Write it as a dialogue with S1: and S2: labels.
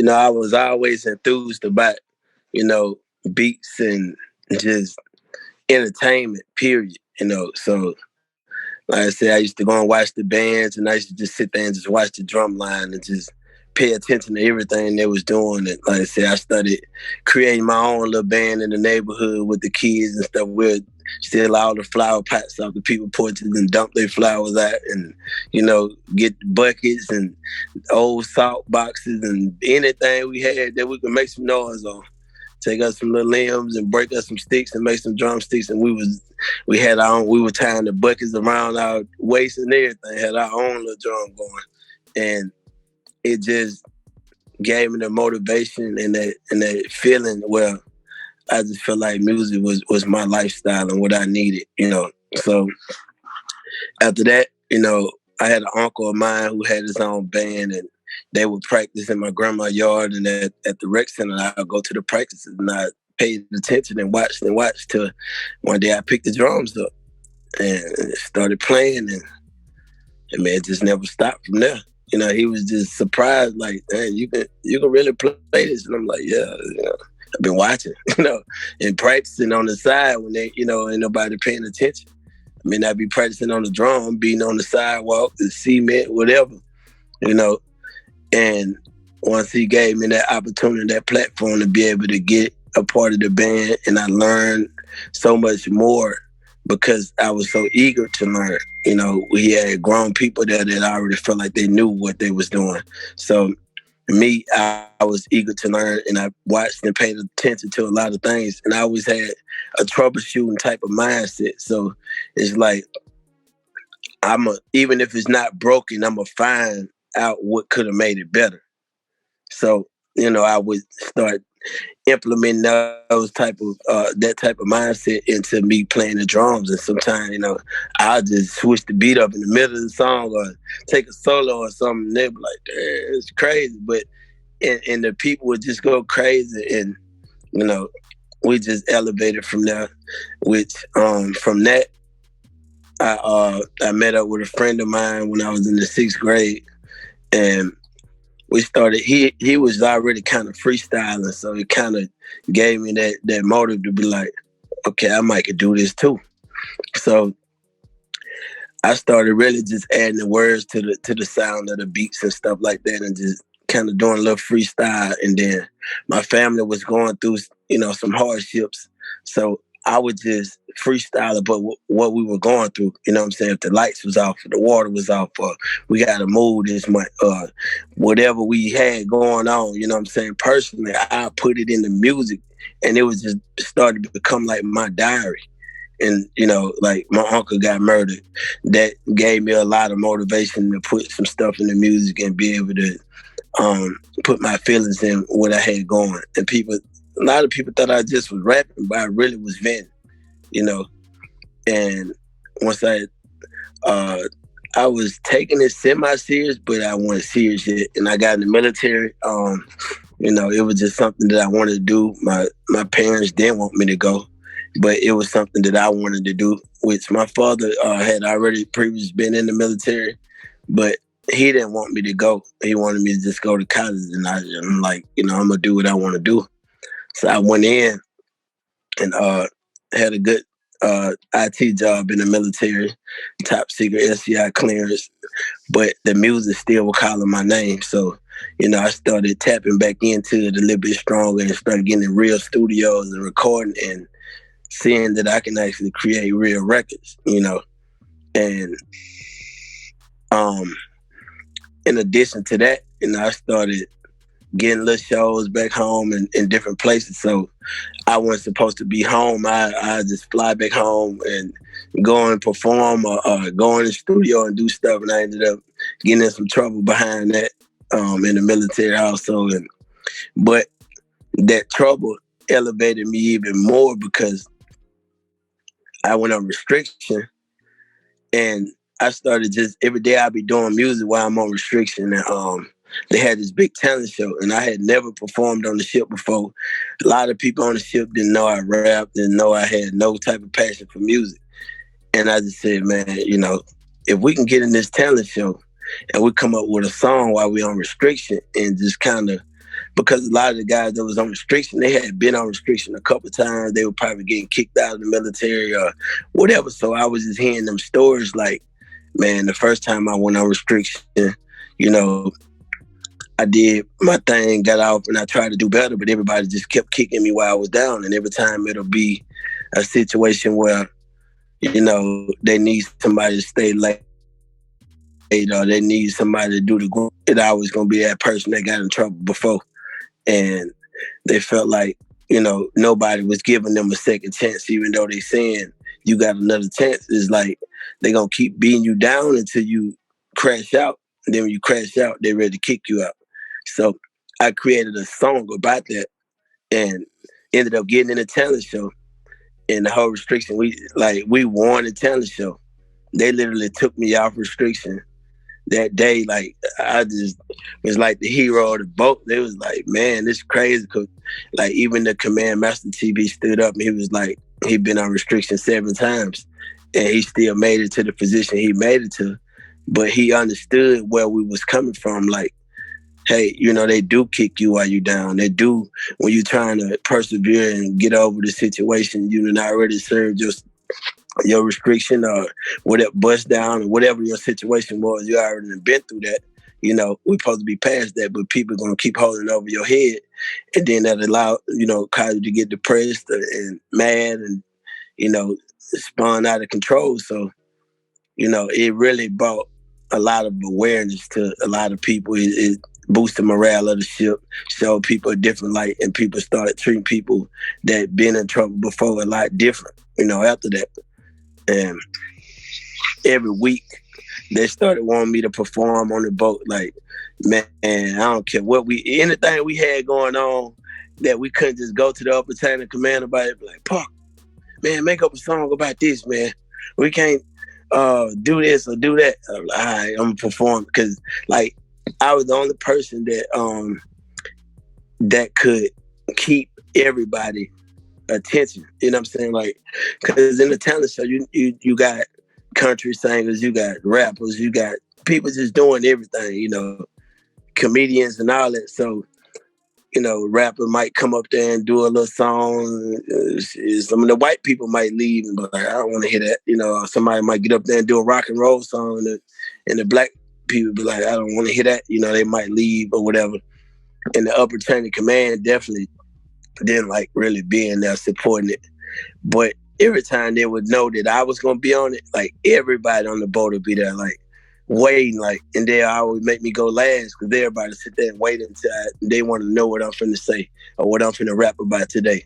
S1: I was always enthused about, beats and just entertainment, period. So like I said, I used to go and watch the bands, and I used to just sit there and just watch the drum line and just pay attention to everything they was doing. And like I said, I started creating my own little band in the neighborhood with the kids and stuff. We'd steal all the flower pots off the people's porches and dump their flowers out, and get buckets and old salt boxes and anything we had that we could make some noise on. Take us some little limbs and break us some sticks and make some drumsticks, and we were tying the buckets around our waist and everything, had our own little drum going. And it just gave me the motivation and that feeling where I just felt like music was my lifestyle and what I needed, So after that, I had an uncle of mine who had his own band, and they would practice in my grandma's yard, and at the rec center, I'd go to the practices and I paid attention and watched till one day I picked the drums up and started playing, and man, it just never stopped from there. He was just surprised, like, man, you can really play this, and I'm like, yeah, I've been watching, and practicing on the side when they, ain't nobody paying attention. I mean, I'd be practicing on the drum, beating on the sidewalk, the cement, whatever, And once he gave me that opportunity, that platform to be able to get a part of the band, and I learned so much more because I was so eager to learn. We had grown people there that I already felt like they knew what they was doing. So me, I was eager to learn, and I watched and paid attention to a lot of things. And I always had a troubleshooting type of mindset. So it's like, even if it's not broken, I'm going to find out what could have made it better. So, I would start implementing that type of mindset into me playing the drums. And sometimes, I'll just switch the beat up in the middle of the song or take a solo or something. And they'll be like, it's crazy. But, and the people would just go crazy. And, we just elevated from there, which from that, I met up with a friend of mine when I was in the 6th grade. And we started, he was already kind of freestyling, so it kind of gave me that motive to be like, okay, I might could do this too. So I started really just adding the words to the sound of the beats and stuff like that, and just kind of doing a little freestyle. And then my family was going through, some hardships, so I would just freestyle about what we were going through. You know what I'm saying? If the lights was off, or the water was off, or we got to move this much, whatever we had going on, you know what I'm saying? Personally, I put it in the music, and it was just started to become like my diary. And, like my uncle got murdered. That gave me a lot of motivation to put some stuff in the music and be able to put my feelings in what I had going. And a lot of people thought I just was rapping, but I really was venting, And once I was taking it semi-serious, but I wasn't serious yet. And I got in the military. It was just something that I wanted to do. My parents didn't want me to go, but it was something that I wanted to do, which my father had already previously been in the military, but he didn't want me to go. He wanted me to just go to college. And I'm like, I'm going to do what I want to do. So I went in and had a good IT job in the military, top secret SCI clearance, but the music still was calling my name. So, I started tapping back into it a little bit stronger and started getting in real studios and recording and seeing that I can actually create real records, And in addition to that, I started getting little shows back home in different places. So I wasn't supposed to be home. I just fly back home and go and perform or go in the studio and do stuff. And I ended up getting in some trouble behind that in the military also. But that trouble elevated me even more because I went on restriction, and I started just every day I'd be doing music while I'm on restriction. And they had this big talent show, and I had never performed on the ship before. A lot of people on the ship didn't know I rapped, didn't know I had no type of passion for music. And I just said, man, if we can get in this talent show and we come up with a song while we're on restriction and just kind of because a lot of the guys that was on restriction, they had been on restriction a couple of times. They were probably getting kicked out of the military or whatever. So I was just hearing them stories like, man, the first time I went on restriction, you know, I did my thing, got off, and I tried to do better, but everybody just kept kicking me while I was down. And every time it'll be a situation where, you know, they need somebody to stay late or they need somebody to do the group. It always going to be that person that got in trouble before. And they felt like, you know, nobody was giving them a second chance, even though they saying you got another chance. It's like they going to keep beating you down until you crash out. And then when you crash out, they're ready to kick you out. So I created a song about that and ended up getting in a talent show. And the whole restriction, we won the talent show. They literally took me off restriction that day. Like, I just was like the hero of the boat. They was like, man, this is crazy. Cause like even the command master TB stood up and he was like, he'd been on restriction 7 times and he still made it to the position he made it to. But he understood where we was coming from. Like, hey, you know, they do kick you while you're down. They do, when you're trying to persevere and get over the situation, you done already served your restriction or whatever, bust down or whatever your situation was, you already been through that. You know, we're supposed to be past that, but people are going to keep holding over your head. And then that allow, you know, cause you to get depressed and mad and, you know, spun out of control. So, you know, it really brought a lot of awareness to a lot of people. It boosted morale of the ship, showed people a different light, and people started treating people that been in trouble before a lot different, you know, after that. And every week they started wanting me to perform on the boat. Like, man, I don't care what anything we had going on that we couldn't just go to the upper tank and command about it. Be like, Park, man, make up a song about this, man. We can't do this or do that. I'm like, all right, I'm gonna perform, because like I was the only person that that could keep everybody attention. You know what I'm saying? Like, because in the talent show, you got country singers, you got rappers, you got people just doing everything, you know, comedians and all that. So, you know, rapper might come up there and do a little song. Some of the white people might leave and be like, I don't want to hear that. You know, somebody might get up there and do a rock and roll song, and the black people be like, I don't want to hear that. You know, they might leave or whatever. And the upper chain of command definitely didn't like really being there supporting it. But every time they would know that I was going to be on it, like everybody on the boat would be there, like waiting, like, and they always make me go last because everybody sit there and wait until they want to know what I'm finna say or what I'm finna rap about today.